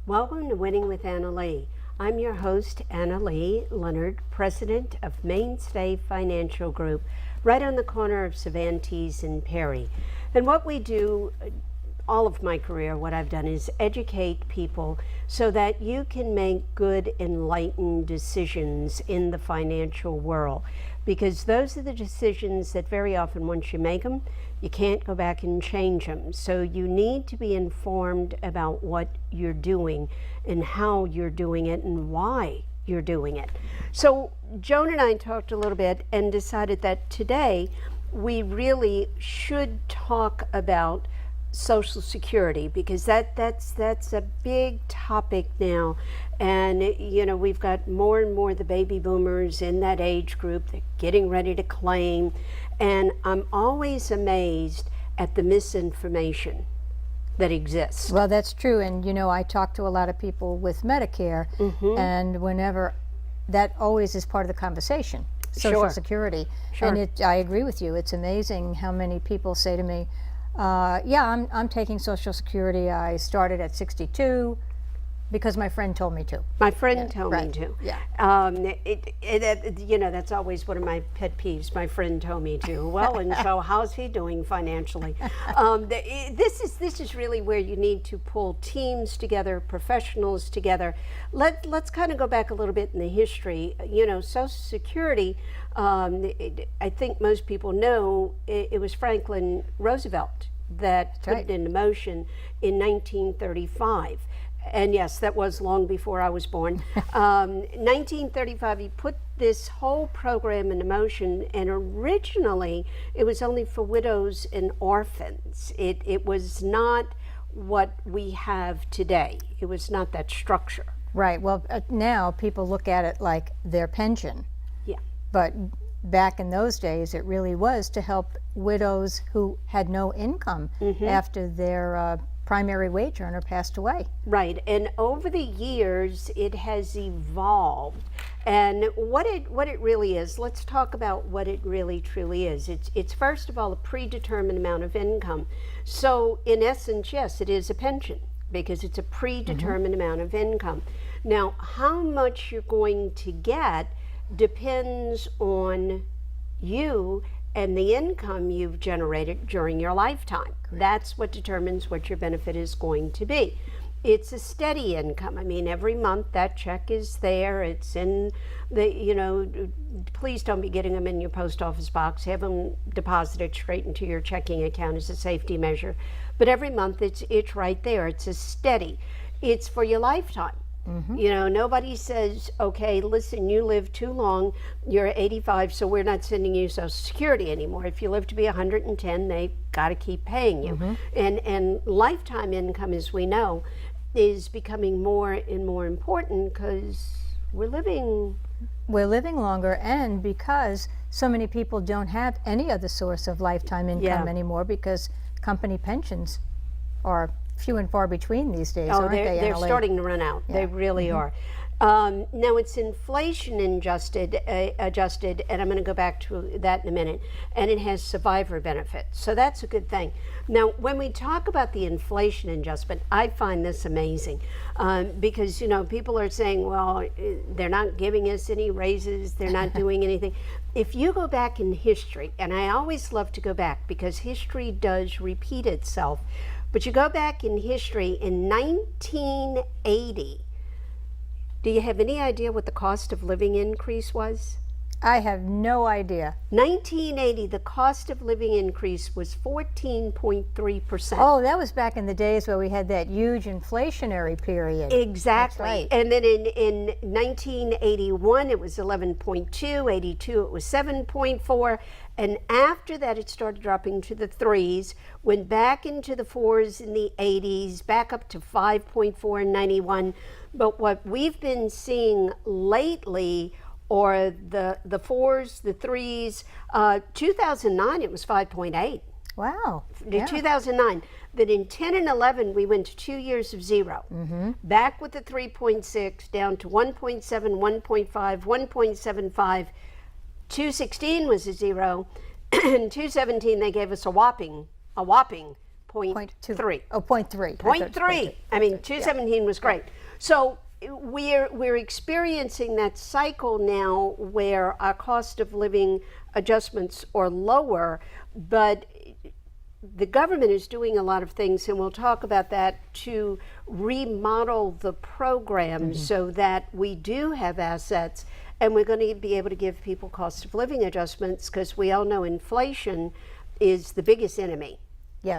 Welcome to Winning with Anna Lee. I'm your host, Anna Lee Leonard, president of Mainstay Financial Group, right on the corner of Cervantes and Perry. And what we do, all of my career, what I've done is educate people so that you can make good, enlightened decisions in the financial world. Because those are the decisions that very often, once you make them, you can't go back and change them. So you need to be informed about what you're doing and how you're doing it and why you're doing it. So Joan and I talked a little bit and decided that today we really should talk about Social Security, because that's a big topic now. And you know, we've got more and more the baby boomers in that age group. They're getting ready to claim, and I'm always amazed at the misinformation that exists. Well, that's true. And you know, I talk to a lot of people with Medicare, and whenever that always is part of the conversation, Social Security. And I agree with you. It's amazing how many people say to me, yeah, I'm taking Social Security. I started at 62 because my friend told me to. My friend told me to. Yeah. You know, that's always one of my pet peeves. My friend told me to. Well, and so how's he doing financially? This is really where you need to pull teams together, professionals together. Let's kind of go back a little bit in the history. You know, Social Security, I think most people know it was Franklin Roosevelt that put it into motion in 1935. And yes, that was long before I was born. 1935, he put this whole program into motion, and originally it was only for widows and orphans. It was not what we have today. It was not that structure. Right. Well, now people look at it like their pension. Yeah. But back in those days, it really was to help widows who had no income after their primary wage earner passed away. Right, and over the years it has evolved, and what it really is, let's talk about what it really truly is. It's first of all a predetermined amount of income. So in essence, yes, it is a pension because it's a predetermined amount of income. Now, how much you're going to get depends on you and the income you've generated during your lifetime. That's what determines what your benefit is going to be. It's a steady income. I mean, every month that check is there. It's in the, you know, please don't be getting them in your post office box. Have them deposited straight into your checking account as a safety measure. But every month it's right there. It's a steady. It's for your lifetime. You know, nobody says, okay, listen, you live too long, you're 85, so we're not sending you Social Security anymore. If you live to be 110, they got to keep paying you. And lifetime income, as we know, is becoming more and more important because we're living longer, and because so many people don't have any other source of lifetime income anymore, because company pensions are few and far between these days, aren't they? They're starting to run out. They really are. Now it's inflation adjusted, and I'm going to go back to that in a minute, and it has survivor benefits. So that's a good thing. Now, when we talk about the inflation adjustment, I find this amazing because, you know, people are saying, well, they're not giving us any raises, they're not doing anything. If you go back in history, and I always love to go back because history does repeat itself, but you go back in history in 1980, do you have any idea what the cost of living increase was? I have no idea. 1980, the cost of living increase was 14.3%. Oh, that was back in the days where we had that huge inflationary period. Exactly. Right. And then in 1981, it was 11.2, 82, it was 7.4. And after that, it started dropping to the threes, went back into the fours in the 80s, back up to 5.4 in 91. But what we've been seeing lately or the fours, the threes, 2009, it was 5.8. Wow. In 2009. Then in 10 and 11, we went to 2 years of zero. Back with the 3.6, down to 1.7, 1.5, 1.75. 216 was a zero. In 217, they gave us a whopping 0.3. Oh, 0.3. Point three. I mean, 217 was great. So we're experiencing that cycle now where our cost of living adjustments are lower, but the government is doing a lot of things, and we'll talk about that, to remodel the program so that we do have assets, and we're going to be able to give people cost of living adjustments, because we all know inflation is the biggest enemy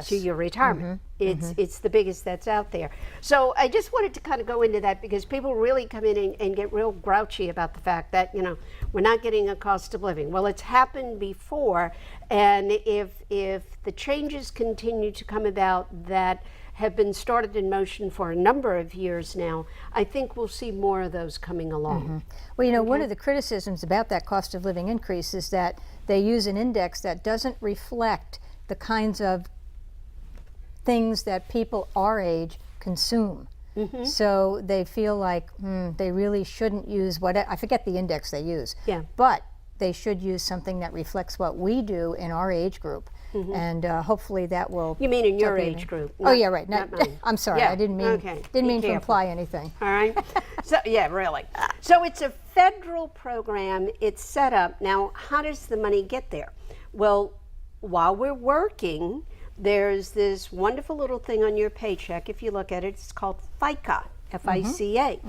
to your retirement. It's the biggest that's out there. So I just wanted to kind of go into that, because people really come in and get real grouchy about the fact that, you know, we're not getting a cost of living. Well, it's happened before, and if the changes continue to come about that have been started in motion for a number of years now, I think we'll see more of those coming along. Well, you know, one of the criticisms about that cost of living increase is that they use an index that doesn't reflect the kinds of things that people our age consume. So they feel like they really shouldn't use I forget the index they use. But they should use something that reflects what we do in our age group. And hopefully that will. You mean in your age group? Oh yeah, right. Not mine. I'm sorry, I didn't mean to imply anything. All right. So yeah, really. So it's a federal program. It's set up now. How does the money get there? Well, while we're working, there's this wonderful little thing on your paycheck. If you look at it, it's called FICA, F-I-C-A.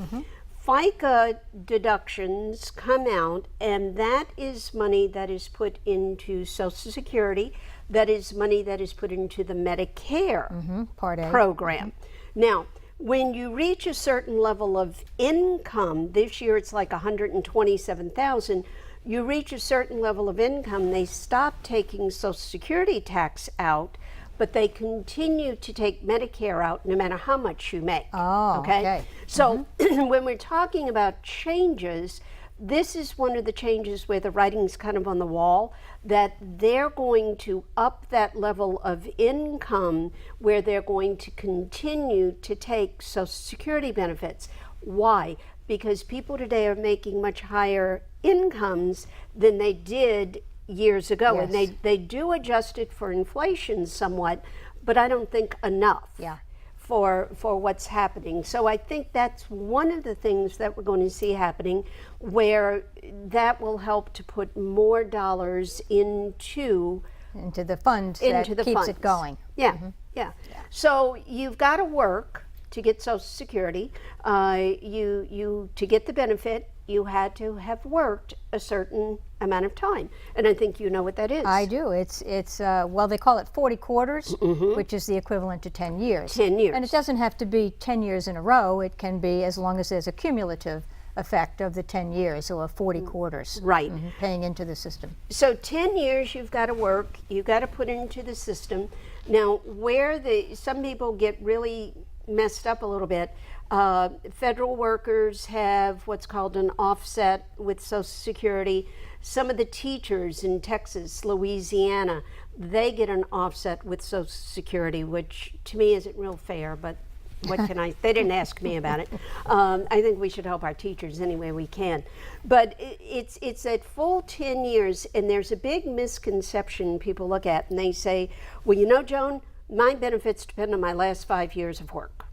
FICA deductions come out, and that is money that is put into Social Security. That is money that is put into the Medicare Part A program. Now, when you reach a certain level of income, this year it's like $127,000. You reach a certain level of income, they stop taking Social Security tax out, but they continue to take Medicare out no matter how much you make. Oh, okay. So when we're talking about changes, this is one of the changes where the writing's kind of on the wall, that they're going to up that level of income where they're going to continue to take Social Security benefits. Why? Because people today are making much higher incomes than they did years ago, and they do adjust it for inflation somewhat, but I don't think enough for what's happening. So I think that's one of the things that we're going to see happening, where that will help to put more dollars into the fund that keeps it going. So you've got to work to get Social Security. You to get the benefit, you had to have worked a certain amount of time, and I think you know what that is. I do. It's well, they call it 40 quarters, which is the equivalent to 10 years. 10 years. And it doesn't have to be 10 years in a row. It can be as long as there's a cumulative effect of the 10 years, or 40 quarters. Right. Paying into the system. So 10 years you've got to work, you've got to put into the system. Now, where some people get really messed up a little bit, federal workers have what's called an offset with Social Security. Some of the teachers in Texas, Louisiana, they get an offset with Social Security, which to me isn't real fair, but what can they didn't ask me about it. I think we should help our teachers any way we can. But it's at full 10 years, and there's a big misconception people look at, and they say, well, you know, Joan, my benefits depend on my last 5 years of work.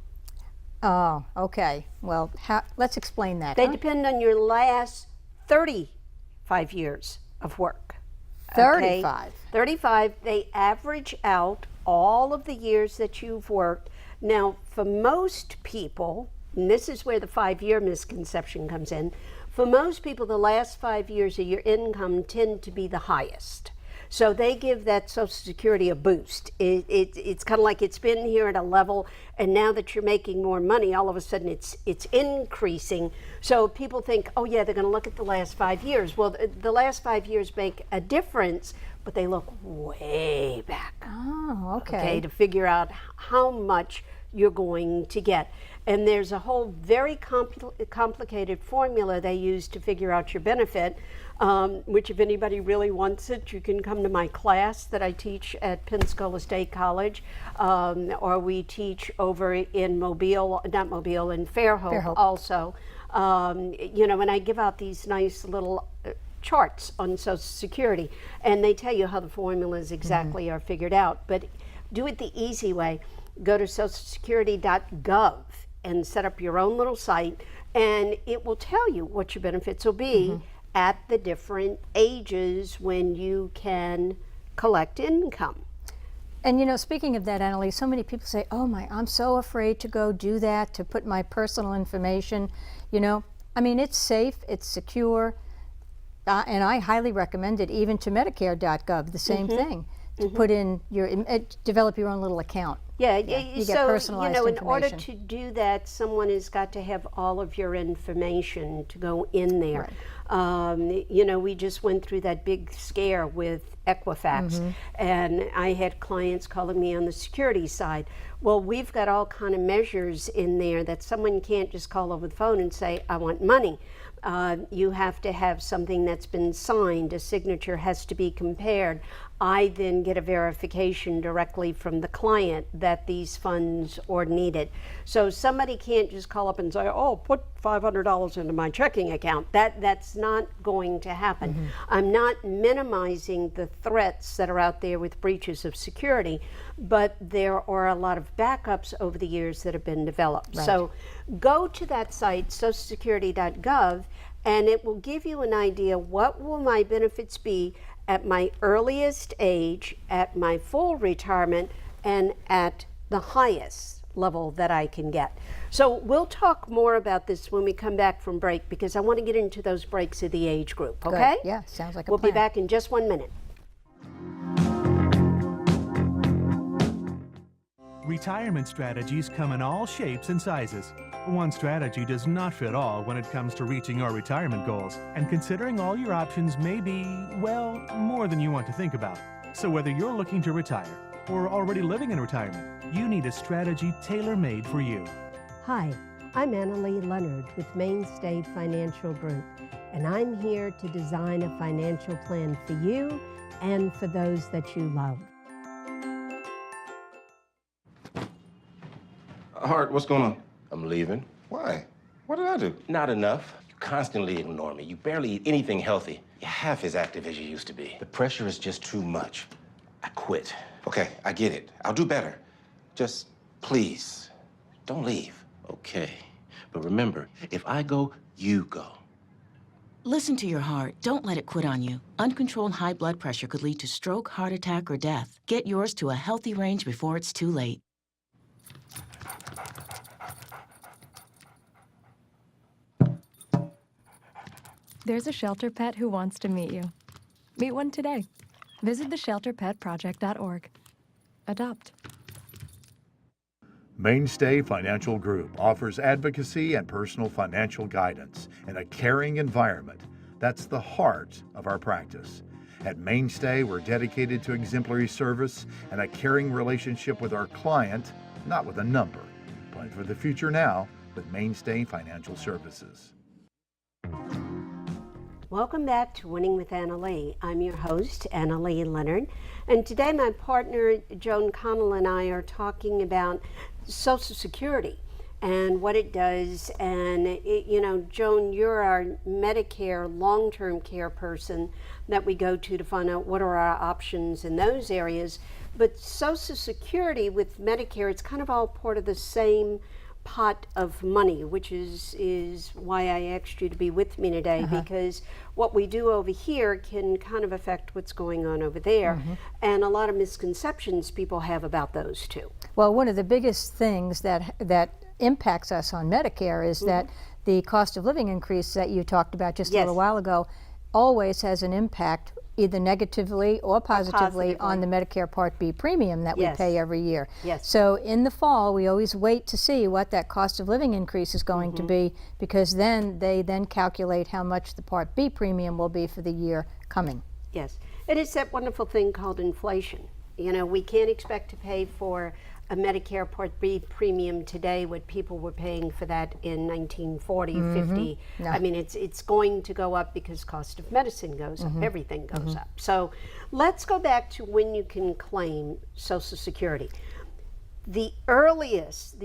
Oh, okay. Well, let's explain that. They depend on your last 35 years of work. 35? Okay? 35. They average out all of the years that you've worked. Now, for most people, and this is where the 5-year misconception comes in, for most people, the last 5 years of your income tend to be the highest. So they give that Social Security a boost. It's kind of like it's been here at a level, and now that you're making more money, all of a sudden it's increasing. So people think, oh yeah, they're going to look at the last 5 years. Well, the last 5 years make a difference, but they look way back. Oh, okay. To figure out how much you're going to get. And there's a whole very complicated formula they use to figure out your benefit, which if anybody really wants it, you can come to my class that I teach at Pensacola State College, or we teach over in in Fairhope. Also. You know, and I give out these nice little charts on Social Security, and they tell you how the formulas exactly are figured out. But do it the easy way. Go to socialsecurity.gov and set up your own little site, and it will tell you what your benefits will be at the different ages when you can collect income. And you know, speaking of that, Annalee, so many people say, oh my, I'm so afraid to go do that, to put my personal information. You know, I mean, it's safe, it's secure, and I highly recommend it, even to Medicare.gov, the same thing, to put in your, develop your own little account. Yeah, you so get personalized in order information. to do that, someone has got to have all of your information to go in there. Right. You know, we just went through that big scare with Equifax, and I had clients calling me on the security side. Well, we've got all kind of measures in there that someone can't just call over the phone and say, I want money. You have to have something that's been signed, a signature has to be compared. I then get a verification directly from the client that these funds are needed. So somebody can't just call up and say, oh, put $500 into my checking account. That's not going to happen. I'm not minimizing the threats that are out there with breaches of security, but there are a lot of backups over the years that have been developed. Right. So go to that site, socialsecurity.gov, and it will give you an idea, what will my benefits be at my earliest age, at my full retirement, and at the highest level that I can get. So we'll talk more about this when we come back from break, because I want to get into those breaks of the age group, okay? Good. Yeah, sounds like a We'll plan. be back in just 1 minute. Retirement strategies come in all shapes and sizes. One strategy does not fit all when it comes to reaching your retirement goals, and considering all your options may be, well, more than you want to think about. So whether you're looking to retire or already living in retirement, you need a strategy tailor-made for you. Hi, I'm Annalee Leonard with Mainstay Financial Group, and I'm here to design a financial plan for you and for those that you love. Hart, what's going on? I'm leaving. Why? What did I do? Not enough. You constantly ignore me. You barely eat anything healthy. You're half as active as you used to be. The pressure is just too much. I quit. Okay, I get it. I'll do better. Just please, don't leave. Okay. But remember, if I go, you go. Listen to your heart. Don't let it quit on you. Uncontrolled high blood pressure could lead to stroke, heart attack, or death. Get yours to a healthy range before it's too late. There's a shelter pet who wants to meet you. Meet one today. Visit theshelterpetproject.org. Adopt. Mainstay Financial Group offers advocacy and personal financial guidance in a caring environment. That's the heart of our practice. At Mainstay, we're dedicated to exemplary service and a caring relationship with our client, not with a number. Plan for the future now with Mainstay Financial Services. Welcome back to Winning with Annalee. I'm your host, Annalee Leonard, and today my partner, Joan Connell, and I are talking about Social Security and what it does. And, you know, Joan, you're our Medicare long-term care person that we go to find out what are our options in those areas. But Social Security with Medicare, it's kind of all part of the same pot of money, which is why I asked you to be with me today, because what we do over here can kind of affect what's going on over there, and a lot of misconceptions people have about those two. Well, one of the biggest things that impacts us on Medicare is that the cost of living increase that you talked about just a little while ago always has an impact, either negatively or positively, on the Medicare Part B premium that we pay every year. So in the fall, we always wait to see what that cost of living increase is going to be, because then they calculate how much the Part B premium will be for the year coming. Yes, it is that wonderful thing called inflation. You know, we can't expect to pay for a Medicare Part B premium today what people were paying for that in 1940, 50. No. I mean, it's going to go up because cost of medicine goes up, everything goes up. So let's go back to when you can claim Social Security. The earliest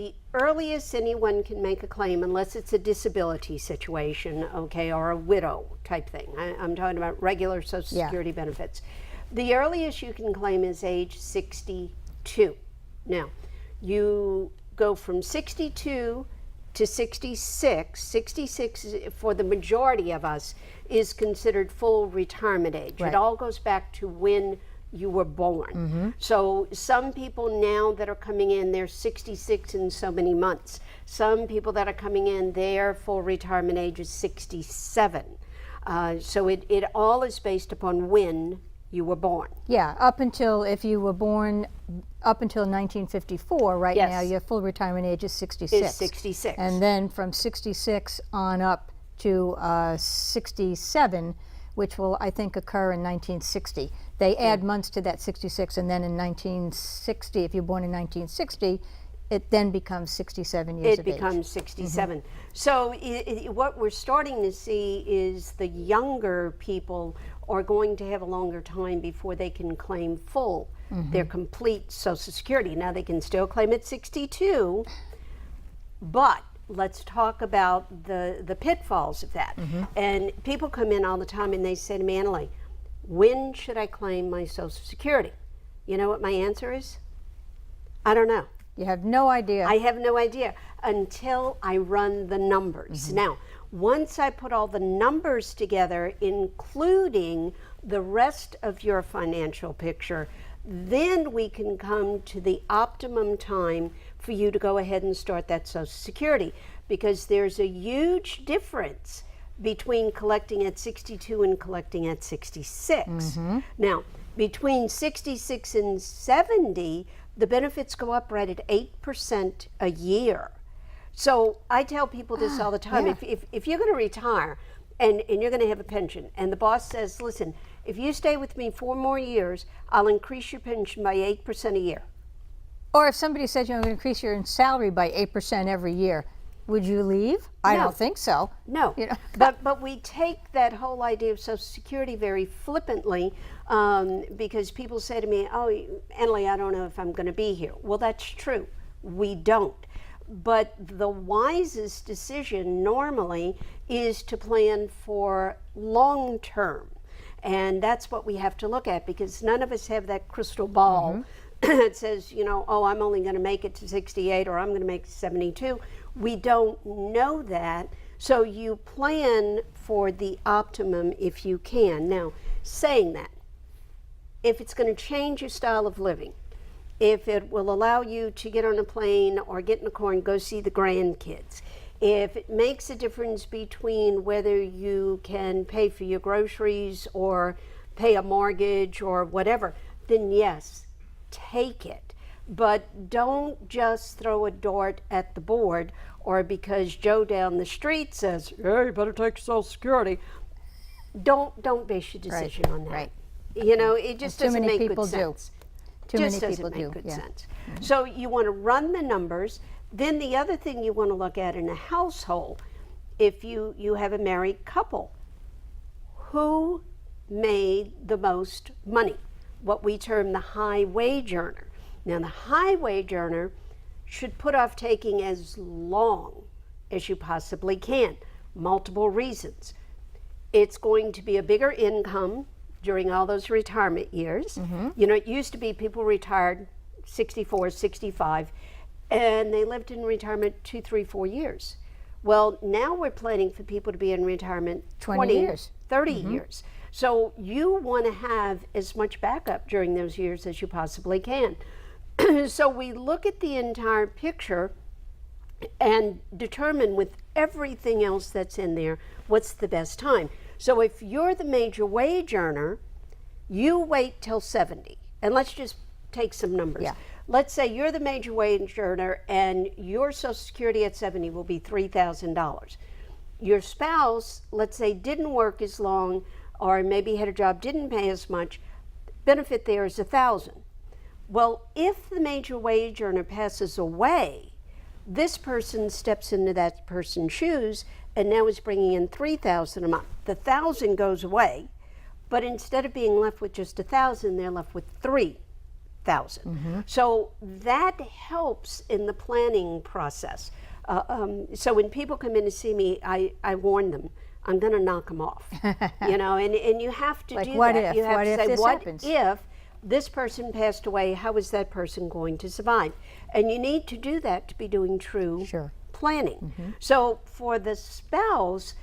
anyone can make a claim, unless it's a disability situation, okay, or a widow type thing. I'm talking about regular Social Security benefits. The earliest you can claim is age 68. 62. Now, you go from 62 to 66. 66, for the majority of us, is considered full retirement age. Right. It all goes back to when you were born. So some people now that are coming in, they're 66 in so many months. Some people that are coming in, their full retirement age is 67. So it all is based upon when you were born. Yeah, up until, if you were born up until 1954, right Yes. now your full retirement age is 66. Is 66. And then from 66 on up to 67, which will, I think, occur in 1960. They add months to that 66, and then in 1960, if you're born in 1960, it then becomes 67 years It of age. becomes 67. So what we're starting to see is the younger people are going to have a longer time before they can claim full, their complete Social Security. Now they can still claim at 62, but let's talk about the pitfalls of that. And people come in all the time and they say to me, Annalee, when should I claim my Social Security? You know what my answer is? I don't know. You have no idea. I have no idea until I run the numbers. Now, once I put all the numbers together, including the rest of your financial picture, then we can come to the optimum time for you to go ahead and start that Social Security, because there's a huge difference between collecting at 62 and collecting at 66. Now, between 66 and 70, the benefits go up right at 8% a year. So I tell people this all the time. If you're going to retire and you're going to have a pension, and the boss says, listen, if you stay with me 4 more years, I'll increase your pension by 8% a year. Or if somebody said you're going to increase your salary by 8% every year, would you leave? I No. don't think so. No, You know? but we take that whole idea of Social Security very flippantly, because people say to me, oh, Annalee, I don't know if I'm going to be here. Well, that's true. We don't. But the wisest decision normally is to plan for long term. And that's what we have to look at, because none of us have that crystal ball that says, you know, oh, I'm only going to make it to 68 or I'm going to make 72. We don't know that. So you plan for the optimum if you can. Now, saying that, if it's going to change your style of living, if it will allow you to get on a plane or get in a car and go see the grandkids, if it makes a difference between whether you can pay for your groceries or pay a mortgage or whatever, then yes, take it. But don't just throw a dart at the board, or because Joe down the street says, yeah, you better take Social Security. Don't base your decision on that. right. You know, it just Too doesn't many make people good do. sense. Too Just many doesn't people make do. good Yeah. sense. So you want to run the numbers. Then the other thing you want to look at in a household, if you have a married couple, who made the most money? What we term the high wage earner. Now the high wage earner should put off taking as long as you possibly can. Multiple reasons. It's going to be a bigger income during all those retirement years. You know, it used to be people retired 64, 65, and they lived in retirement 2, 3, 4 years. Well, now we're planning for people to be in retirement 20 years. 30 years. So you want to have as much backup during those years as you possibly can. So we look at the entire picture and determine with everything else that's in there, what's the best time. So if you're the major wage earner, you wait till 70. And let's just take some numbers. Yeah. Let's say you're the major wage earner and your Social Security at 70 will be $3,000. Your spouse, let's say, didn't work as long, or maybe had a job, didn't pay as much, benefit there is $1,000. Well, if the major wage earner passes away, this person steps into that person's shoes and now is bringing in $3,000 a month. The $1,000 goes away, but instead of being left with just $1,000, they're left with $3,000. So that helps in the planning process. So when people come in to see me, I warn them, I'm going to knock them off. You know, and you have to Like, do what that. if? You have What to if say, this what happens? if this person passed away, how is that person going to survive? And you need to do that to be doing true planning. So for the spouse,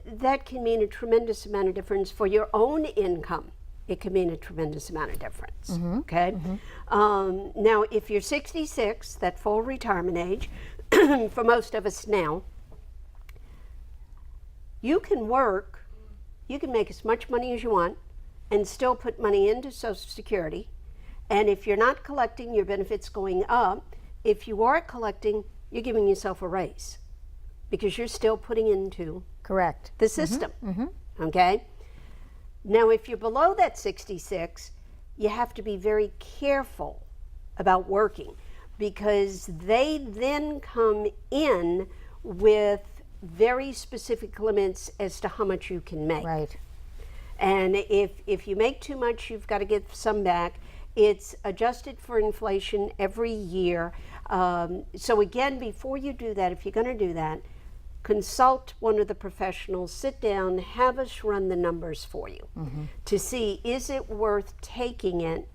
that can mean a tremendous amount of difference. For your own income, it can mean a tremendous amount of difference, okay? Now, if you're 66, that full retirement age, for most of us now, you can work, you can make as much money as you want and still put money into Social Security. And if you're not collecting, your benefits going up. If you are collecting, you're giving yourself a raise because you're still putting into the system, okay? Now, if you're below that 66, you have to be very careful about working because they then come in with very specific limits as to how much you can make. Right. And if you make too much, you've got to get some back. It's adjusted for inflation every year. So again, before you do that, if you're going to do that, consult one of the professionals, sit down, have us run the numbers for you to see, is it worth taking it,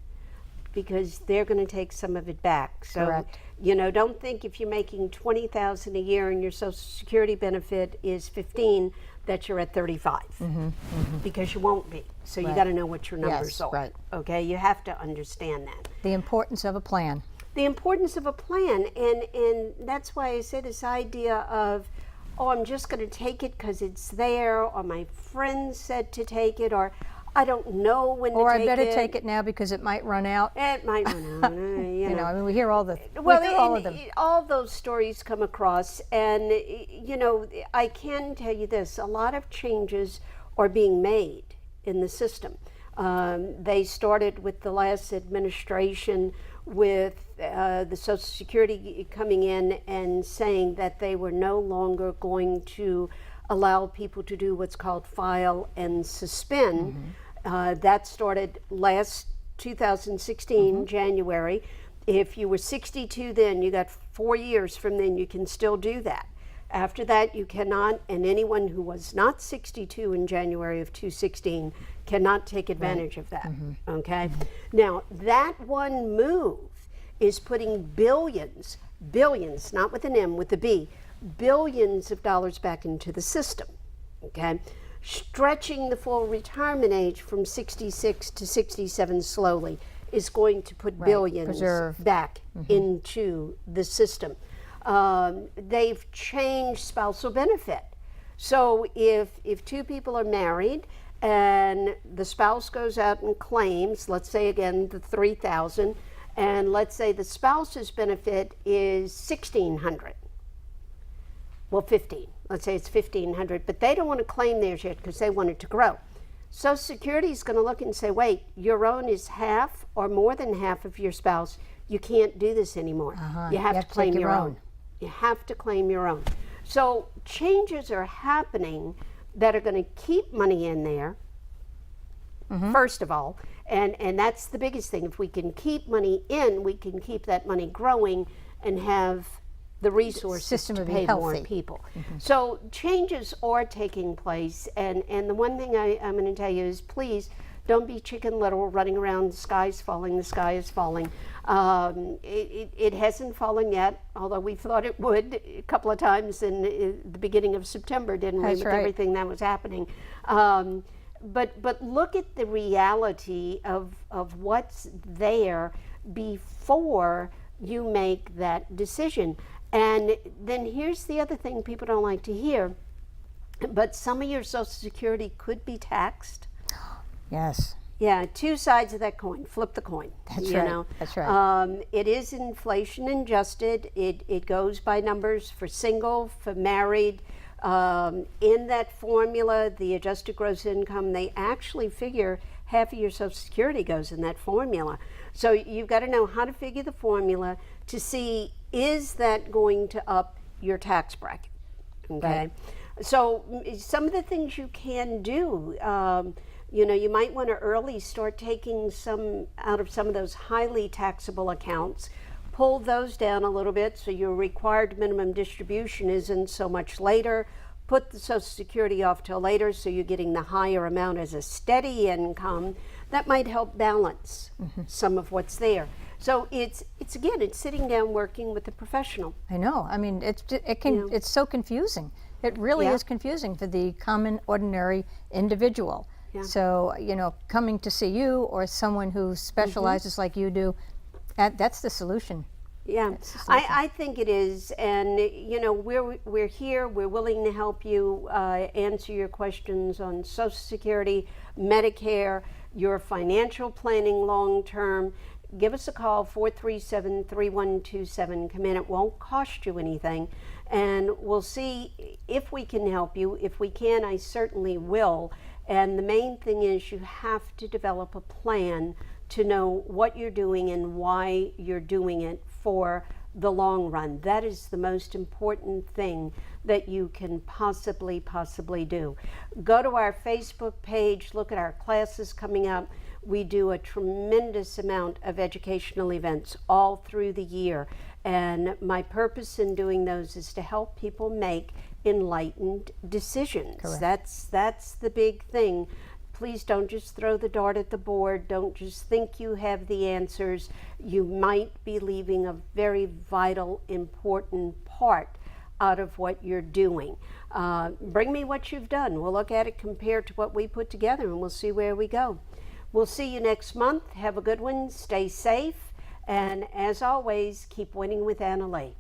because they're going to take some of it back. So, you know, don't think if you're making $20,000 a year and your Social Security benefit is 15, that you're at 35, because you won't be. So you got to know what your numbers are. Okay, you have to understand that. The importance of a plan. The importance of a plan, and that's why I say this idea of, oh, I'm just going to take it because it's there, or my friend said to take it, or I don't know when to take it. Or I better take it now because it might run out. It might run out. You know, I mean, we hear all the, well, we hear all of them. All those stories come across, and you know, I can tell you this: a lot of changes are being made in the system. They started with the last administration, with the Social Security coming in and saying that they were no longer going to allow people to do what's called file and suspend. That started last 2016, January. If you were 62 then, you got 4 years from then, you can still do that. After that, you cannot, and anyone who was not 62 in January of 2016 cannot take advantage of that, okay? Now, that one move is putting billions, not with an M, with a B, billions of dollars back into the system, okay? Stretching the full retirement age from 66 to 67 slowly is going to put billions back into the system. They've changed spousal benefit. So if two people are married and the spouse goes out and claims, let's say again the $3,000, and let's say the spouse's benefit is $1,600. Well, 15. Let's say it's $1,500, but they don't want to claim theirs yet because they want it to grow. Social Security is going to look and say, wait, your own is half or more than half of your spouse. You can't do this anymore. You have to claim your own. You have to claim your own. So changes are happening that are going to keep money in there, first of all, and that's the biggest thing. If we can keep money in, we can keep that money growing and have the resources to pay more people. So changes are taking place, and the one thing I'm going to tell you is, please don't be Chicken Little running around, the sky's falling, the sky is falling. It hasn't fallen yet, although we thought it would a couple of times in the beginning of September, didn't we, with everything that was happening. But look at the reality of what's there before you make that decision. And then here's the other thing people don't like to hear, but some of your Social Security could be taxed. Yes. Yeah, two sides of that coin. Flip the coin. That's you right. know? That's right. It is inflation adjusted. It goes by numbers for single, for married. In that formula, the adjusted gross income, they actually figure half of your Social Security goes in that formula. So you've got to know how to figure the formula to see, is that going to up your tax bracket? Okay. Right. So some of the things you can do, you know, you might want to early start taking some out of some of those highly taxable accounts, pull those down a little bit so your required minimum distribution isn't so much later, put the Social Security off till later so you're getting the higher amount as a steady income, that might help balance some of what's there. So it's again, it's sitting down working with a professional. I know. I mean, it's so confusing. It really is confusing for the common, ordinary individual. So, you know, coming to see you or someone who specializes like you do, that's the solution. Yeah, I think it is, and you know, we're here. We're willing to help you answer your questions on Social Security, Medicare, your financial planning long term. Give us a call, 437-3127. Come in. It won't cost you anything, and we'll see if we can help you. If we can, I certainly will. And the main thing is you have to develop a plan to know what you're doing and why you're doing it for the long run. That is the most important thing that you can possibly do. Go to our Facebook page, look at our classes coming up. We do a tremendous amount of educational events all through the year, and my purpose in doing those is to help people make enlightened decisions. Correct. That's the big thing. Please don't just throw the dart at the board. Don't just think you have the answers. You might be leaving a very vital, important part out of what you're doing. Bring me what you've done. We'll look at it compared to what we put together, and we'll see where we go. We'll see you next month. Have a good one. Stay safe. And as always, keep winning with Anna Lee.